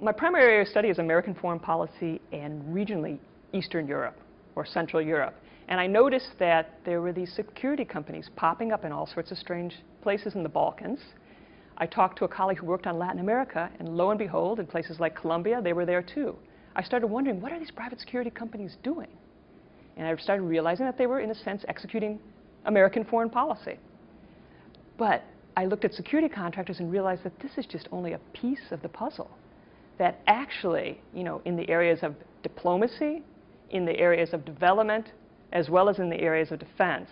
My primary area of study is American foreign policy and regionally Eastern Europe or Central Europe. And I noticed that there were these security companies popping up in all sorts of strange places in the Balkans. I talked to a colleague who worked on Latin America, and lo and behold, in places like Colombia, they were there too. I started wondering, what are these private security companies doing? And I started realizing that they were, in a sense, executing American foreign policy. But I looked at security contractors and realized that this is just only a piece of the puzzle. That actually, in the areas of diplomacy, in the areas of development, as well as in the areas of defense,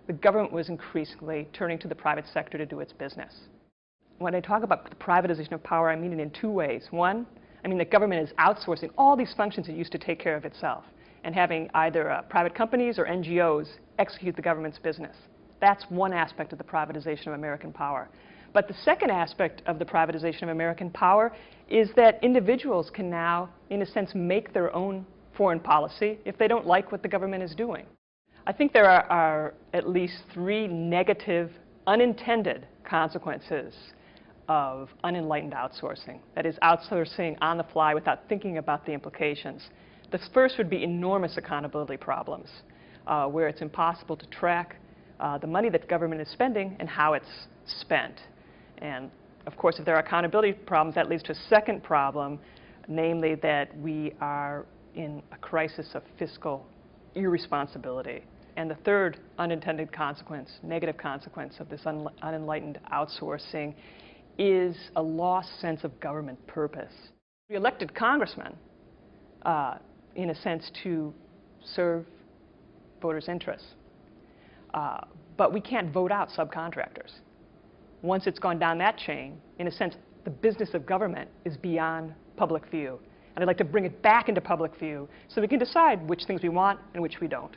the government was increasingly turning to the private sector to do its business. When I talk about the privatization of power, I mean it in two ways. One, I mean the government is outsourcing all these functions it used to take care of itself and having either private companies or NGOs execute the government's business. That's one aspect of the privatization of American power. But the second aspect of the privatization of American power is that individuals can now, in a sense, make their own foreign policy if they don't like what the government is doing. I think there are at least three negative, unintended consequences of unenlightened outsourcing. That is, outsourcing on the fly without thinking about the implications. The first would be enormous accountability problems, where it's impossible to track the money that government is spending and how it's spent. And of course, if there are accountability problems, that leads to a second problem, namely that we are in a crisis of fiscal irresponsibility. And the third unintended consequence, negative consequence of this unenlightened outsourcing is a lost sense of government purpose. We elected congressmen, in a sense, to serve voters' interests. But we can't vote out subcontractors. Once it's gone down that chain, in a sense, the business of government is beyond public view. And I'd like to bring it back into public view so we can decide which things we want and which we don't.